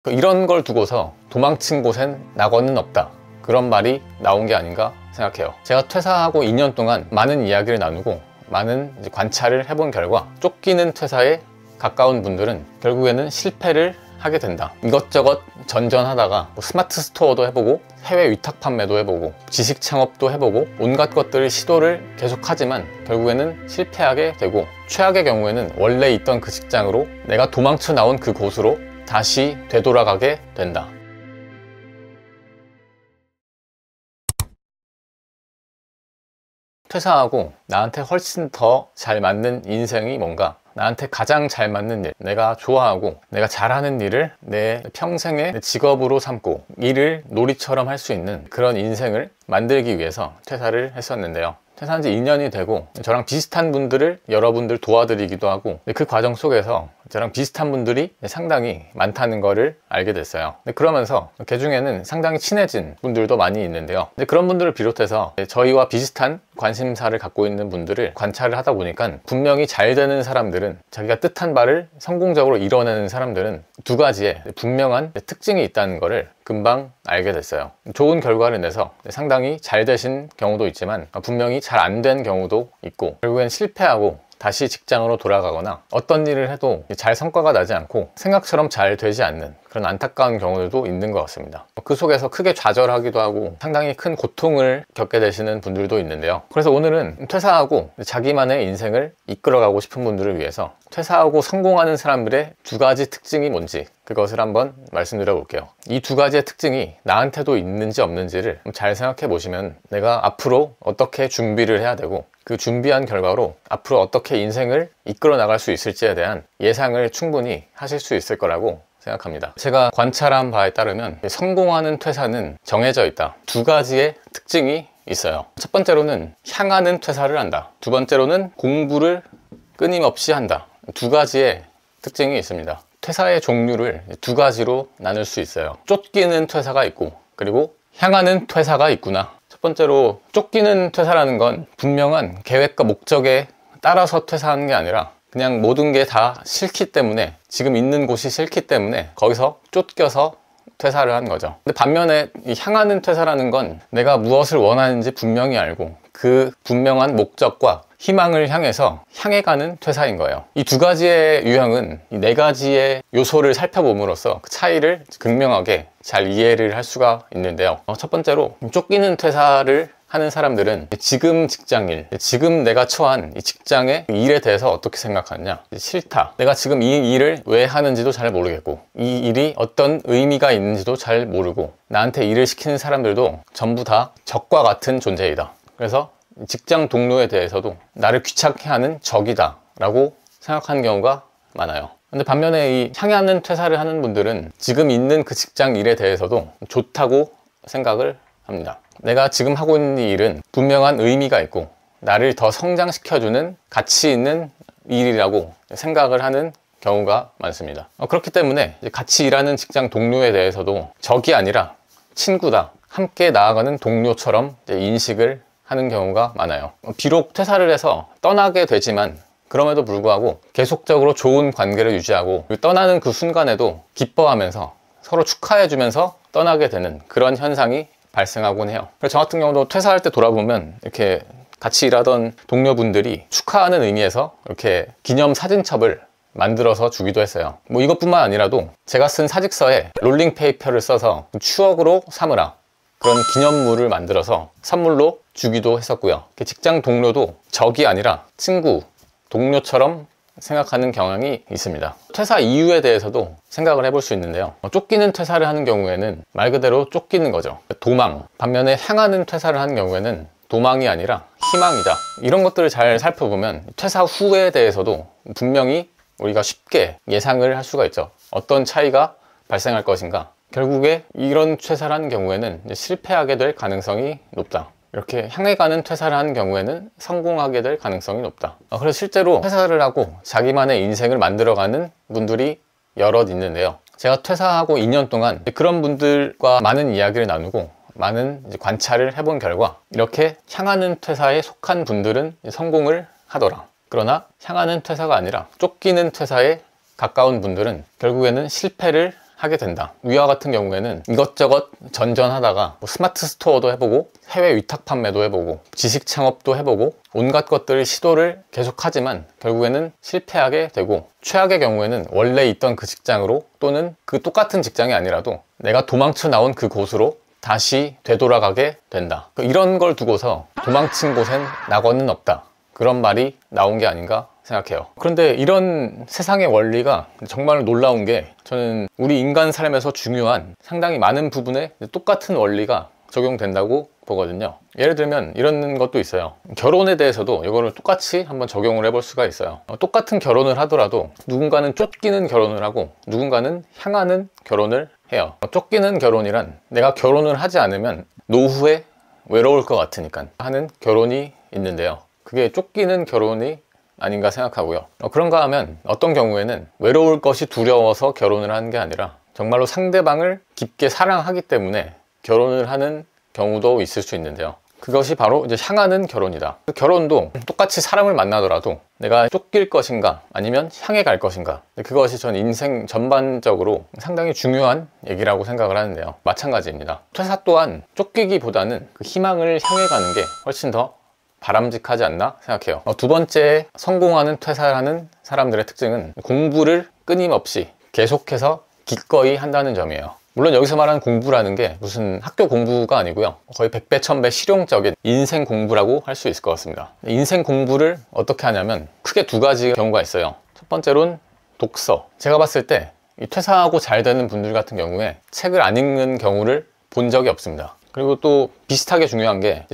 이런 걸 두고서 도망친 곳엔 낙원은 없다, 그런 말이 나온 게 아닌가 생각해요. 제가 퇴사하고 2년 동안 많은 이야기를 나누고 많은 관찰을 해본 결과, 쫓기는 퇴사에 가까운 분들은 결국에는 실패를 하게 된다. 이것저것 전전하다가 스마트 스토어도 해보고 해외 위탁 판매도 해보고 지식 창업도 해보고 온갖 것들을 시도를 계속하지만 결국에는 실패하게 되고, 최악의 경우에는 원래 있던 그 직장으로, 내가 도망쳐 나온 그 곳으로 다시 되돌아가게 된다. 퇴사하고 나한테 훨씬 더 잘 맞는 인생이 뭔가, 나한테 가장 잘 맞는 일, 내가 좋아하고 내가 잘하는 일을 내 평생의 직업으로 삼고 일을 놀이처럼 할 수 있는 그런 인생을 만들기 위해서 퇴사를 했었는데요. 퇴사한 지 2년이 되고 저랑 비슷한 분들을 여러분들 도와드리기도 하고, 그 과정 속에서 저랑 비슷한 분들이 상당히 많다는 거를 알게 됐어요. 그러면서 그 중에는 상당히 친해진 분들도 많이 있는데요. 그런 분들을 비롯해서 저희와 비슷한 관심사를 갖고 있는 분들을 관찰을 하다 보니까, 분명히 잘 되는 사람들은, 자기가 뜻한 바를 성공적으로 이뤄내는 사람들은 두 가지의 분명한 특징이 있다는 거를 금방 알게 됐어요. 좋은 결과를 내서 상당히 잘 되신 경우도 있지만 분명히 잘 안 된 경우도 있고, 결국엔 실패하고 다시 직장으로 돌아가거나 어떤 일을 해도 잘 성과가 나지 않고 생각처럼 잘 되지 않는 그런 안타까운 경우들도 있는 것 같습니다. 그 속에서 크게 좌절하기도 하고 상당히 큰 고통을 겪게 되시는 분들도 있는데요. 그래서 오늘은 퇴사하고 자기만의 인생을 이끌어가고 싶은 분들을 위해서 퇴사하고 성공하는 사람들의 두 가지 특징이 뭔지, 그것을 한번 말씀드려 볼게요. 이 두 가지의 특징이 나한테도 있는지 없는지를 잘 생각해 보시면, 내가 앞으로 어떻게 준비를 해야 되고 그 준비한 결과로 앞으로 어떻게 인생을 이끌어 나갈 수 있을지에 대한 예상을 충분히 하실 수 있을 거라고 생각합니다. 제가 관찰한 바에 따르면 성공하는 퇴사는 정해져 있다. 두 가지의 특징이 있어요. 첫 번째로는 향하는 퇴사를 한다. 두 번째로는 공부를 끊임없이 한다. 두 가지의 특징이 있습니다. 퇴사의 종류를 두 가지로 나눌 수 있어요. 쫓기는 퇴사가 있고, 그리고 향하는 퇴사가 있구나. 첫 번째로 쫓기는 퇴사라는 건 분명한 계획과 목적에 따라서 퇴사하는 게 아니라 그냥 모든 게 다 싫기 때문에, 지금 있는 곳이 싫기 때문에 거기서 쫓겨서 퇴사를 한 거죠. 근데 반면에 이 향하는 퇴사라는 건 내가 무엇을 원하는지 분명히 알고 그 분명한 목적과 희망을 향해서 향해 가는 퇴사인 거예요. 이 두 가지의 유형은 이 네 가지의 요소를 살펴봄으로써 그 차이를 극명하게 잘 이해를 할 수가 있는데요. 첫 번째로 쫓기는 퇴사를 하는 사람들은 지금 직장일, 지금 내가 처한 이 직장의 일에 대해서 어떻게 생각하느냐, 싫다, 내가 지금 이 일을 왜 하는지도 잘 모르겠고, 이 일이 어떤 의미가 있는지도 잘 모르고, 나한테 일을 시키는 사람들도 전부 다 적과 같은 존재이다. 그래서 직장 동료에 대해서도 나를 귀찮게 하는 적이다 라고 생각하는 경우가 많아요. 근데 반면에 이 향하는 퇴사를 하는 분들은 지금 있는 그 직장 일에 대해서도 좋다고 생각을 합니다. 내가 지금 하고 있는 이 일은 분명한 의미가 있고 나를 더 성장시켜주는 가치 있는 일이라고 생각을 하는 경우가 많습니다. 그렇기 때문에 같이 일하는 직장 동료에 대해서도 적이 아니라 친구다, 함께 나아가는 동료처럼 인식을 하는 경우가 많아요. 비록 퇴사를 해서 떠나게 되지만 그럼에도 불구하고 계속적으로 좋은 관계를 유지하고, 떠나는 그 순간에도 기뻐하면서 서로 축하해주면서 떠나게 되는 그런 현상이 발생하곤 해요. 그래서 저 같은 경우도 퇴사할 때 돌아보면 이렇게 같이 일하던 동료분들이 축하하는 의미에서 이렇게 기념 사진첩을 만들어서 주기도 했어요. 뭐 이것뿐만 아니라도 제가 쓴 사직서에 롤링페이퍼를 써서 추억으로 삼으라, 그런 기념물을 만들어서 선물로 주기도 했었고요. 직장 동료도 적이 아니라 친구, 동료처럼 생각하는 경향이 있습니다. 퇴사 이유에 대해서도 생각을 해볼 수 있는데요. 쫓기는 퇴사를 하는 경우에는 말 그대로 쫓기는 거죠. 도망. 반면에 향하는 퇴사를 하는 경우에는 도망이 아니라 희망이다. 이런 것들을 잘 살펴보면 퇴사 후에 대해서도 분명히 우리가 쉽게 예상을 할 수가 있죠. 어떤 차이가 발생할 것인가. 결국에 이런 퇴사를 하는 경우에는 실패하게 될 가능성이 높다. 이렇게 향해 가는 퇴사를 하는 경우에는 성공하게 될 가능성이 높다. 그래서 실제로 퇴사를 하고 자기만의 인생을 만들어가는 분들이 여럿 있는데요. 제가 퇴사하고 2년 동안 그런 분들과 많은 이야기를 나누고 많은 관찰을 해본 결과, 이렇게 향하는 퇴사에 속한 분들은 성공을 하더라. 그러나 향하는 퇴사가 아니라 쫓기는 퇴사에 가까운 분들은 결국에는 실패를 하게 된다. 위와 같은 경우에는 이것저것 전전하다가 뭐 스마트 스토어도 해보고 해외 위탁 판매도 해보고 지식 창업도 해보고 온갖 것들을 시도를 계속하지만 결국에는 실패하게 되고, 최악의 경우에는 원래 있던 그 직장으로 또는 그 똑같은 직장이 아니라도 내가 도망쳐 나온 그 곳으로 다시 되돌아가게 된다. 이런 걸 두고서 도망친 곳엔 낙원은 없다, 그런 말이 나온 게 아닌가 생각해요. 그런데 이런 세상의 원리가 정말 놀라운 게, 저는 우리 인간 삶에서 중요한 상당히 많은 부분에 똑같은 원리가 적용된다고 보거든요. 예를 들면 이런 것도 있어요. 결혼에 대해서도 이거를 똑같이 한번 적용을 해볼 수가 있어요. 똑같은 결혼을 하더라도 누군가는 쫓기는 결혼을 하고 누군가는 향하는 결혼을 해요. 쫓기는 결혼이란 내가 결혼을 하지 않으면 노후에 외로울 것 같으니까 하는 결혼이 있는데요. 그게 쫓기는 결혼이 아닌가 생각하고요. 그런가 하면 어떤 경우에는 외로울 것이 두려워서 결혼을 하는 게 아니라 정말로 상대방을 깊게 사랑하기 때문에 결혼을 하는 경우도 있을 수 있는데요. 그것이 바로 이제 향하는 결혼이다. 결혼도 똑같이 사람을 만나더라도 내가 쫓길 것인가 아니면 향해 갈 것인가, 그것이 전 인생 전반적으로 상당히 중요한 얘기라고 생각을 하는데요. 마찬가지입니다. 퇴사 또한 쫓기기보다는 그 희망을 향해 가는 게 훨씬 더 바람직하지 않나 생각해요. 두 번째, 성공하는 퇴사를 하는 사람들의 특징은 공부를 끊임없이 계속해서 기꺼이 한다는 점이에요. 물론 여기서 말하는 공부라는 게 무슨 학교 공부가 아니고요, 거의 백배 천배 실용적인 인생 공부라고 할 수 있을 것 같습니다. 인생 공부를 어떻게 하냐면 크게 두 가지 경우가 있어요. 첫 번째로는 독서. 제가 봤을 때 이 퇴사하고 잘 되는 분들 같은 경우에 책을 안 읽는 경우를 본 적이 없습니다. 그리고 또 비슷하게 중요한 게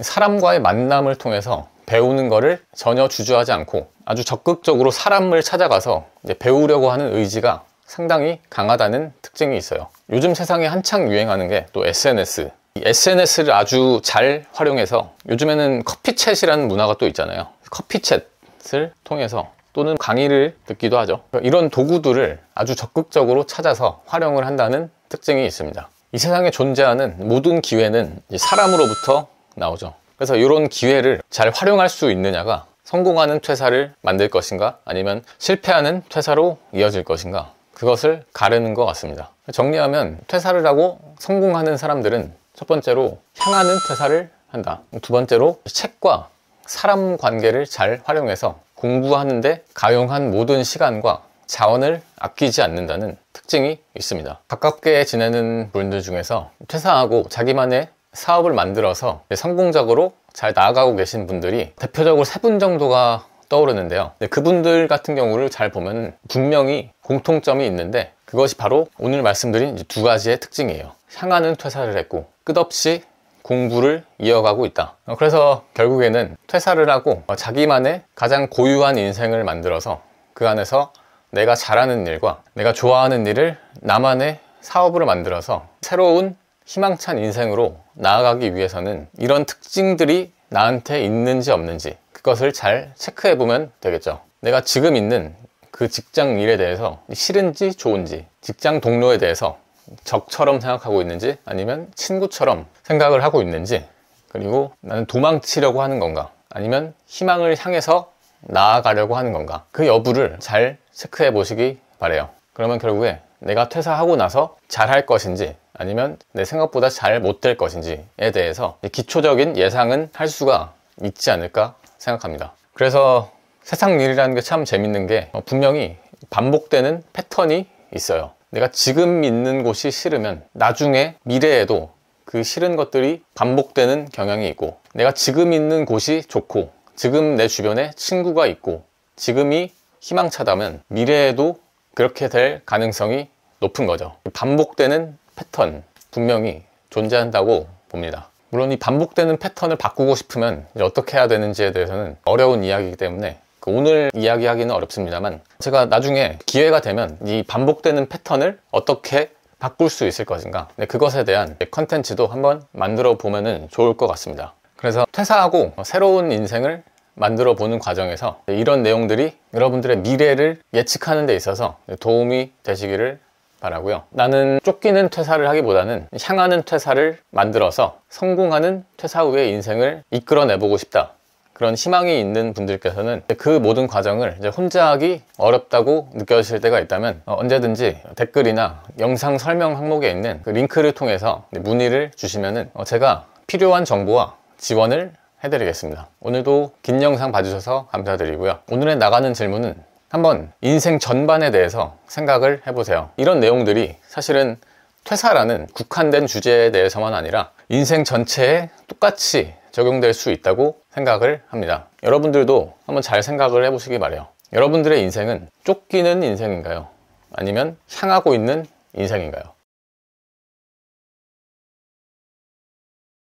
사람과의 만남을 통해서 배우는 거를 전혀 주저하지 않고 아주 적극적으로 사람을 찾아가서 이제 배우려고 하는 의지가 상당히 강하다는 특징이 있어요. 요즘 세상에 한창 유행하는 게 또 SNS. 이 SNS를 아주 잘 활용해서 요즘에는 커피챗이라는 문화가 또 있잖아요. 커피챗을 통해서 또는 강의를 듣기도 하죠. 이런 도구들을 아주 적극적으로 찾아서 활용을 한다는 특징이 있습니다. 이 세상에 존재하는 모든 기회는 사람으로부터 나오죠. 그래서 이런 기회를 잘 활용할 수 있느냐가 성공하는 퇴사를 만들 것인가 아니면 실패하는 퇴사로 이어질 것인가, 그것을 가르는 것 같습니다. 정리하면 퇴사를 하고 성공하는 사람들은 첫 번째로 향하는 퇴사를 한다. 두 번째로 책과 사람 관계를 잘 활용해서 공부하는데 가용한 모든 시간과 자원을 아끼지 않는다는 특징이 있습니다. 가깝게 지내는 분들 중에서 퇴사하고 자기만의 사업을 만들어서 성공적으로 잘 나아가고 계신 분들이 대표적으로 3분 정도가 떠오르는데요. 그분들 같은 경우를 잘 보면 분명히 공통점이 있는데, 그것이 바로 오늘 말씀드린 두 가지의 특징이에요. 향하는 퇴사를 했고 끝없이 공부를 이어가고 있다. 그래서 결국에는 퇴사를 하고 자기만의 가장 고유한 인생을 만들어서 그 안에서 내가 잘하는 일과 내가 좋아하는 일을 나만의 사업으로 만들어서 새로운 희망찬 인생으로 나아가기 위해서는 이런 특징들이 나한테 있는지 없는지 그것을 잘 체크해보면 되겠죠. 내가 지금 있는 그 직장 일에 대해서 싫은지 좋은지, 직장 동료에 대해서 적처럼 생각하고 있는지 아니면 친구처럼 생각을 하고 있는지, 그리고 나는 도망치려고 하는 건가 아니면 희망을 향해서 나아가려고 하는 건가, 그 여부를 잘 체크해 보시기 바래요. 그러면 결국에 내가 퇴사하고 나서 잘할 것인지 아니면 내 생각보다 잘 못될 것인지에 대해서 기초적인 예상은 할 수가 있지 않을까 생각합니다. 그래서 세상 일이라는 게 참 재밌는 게 분명히 반복되는 패턴이 있어요. 내가 지금 있는 곳이 싫으면 나중에 미래에도 그 싫은 것들이 반복되는 경향이 있고, 내가 지금 있는 곳이 좋고 지금 내 주변에 친구가 있고 지금이 희망차다면 미래에도 그렇게 될 가능성이 높은 거죠. 반복되는 패턴 분명히 존재한다고 봅니다. 물론 이 반복되는 패턴을 바꾸고 싶으면 어떻게 해야 되는지에 대해서는 어려운 이야기이기 때문에 오늘 이야기하기는 어렵습니다만, 제가 나중에 기회가 되면 이 반복되는 패턴을 어떻게 바꿀 수 있을 것인가, 그것에 대한 컨텐츠도 한번 만들어 보면 좋을 것 같습니다. 그래서 퇴사하고 새로운 인생을 만들어 보는 과정에서 이런 내용들이 여러분들의 미래를 예측하는 데 있어서 도움이 되시기를 바라고요. 나는 쫓기는 퇴사를 하기보다는 향하는 퇴사를 만들어서 성공하는 퇴사 후의 인생을 이끌어내보고 싶다, 그런 희망이 있는 분들께서는 그 모든 과정을 이제 혼자 하기 어렵다고 느껴지실 때가 있다면 언제든지 댓글이나 영상 설명 항목에 있는 그 링크를 통해서 문의를 주시면은 제가 필요한 정보와 지원을 해드리겠습니다. 오늘도 긴 영상 봐주셔서 감사드리고요. 오늘의 나가는 질문은 한번 인생 전반에 대해서 생각을 해보세요. 이런 내용들이 사실은 퇴사라는 국한된 주제에 대해서만 아니라 인생 전체에 똑같이 적용될 수 있다고 생각을 합니다. 여러분들도 한번 잘 생각을 해보시기 바래요. 여러분들의 인생은 쫓기는 인생인가요? 아니면 향하고 있는 인생인가요?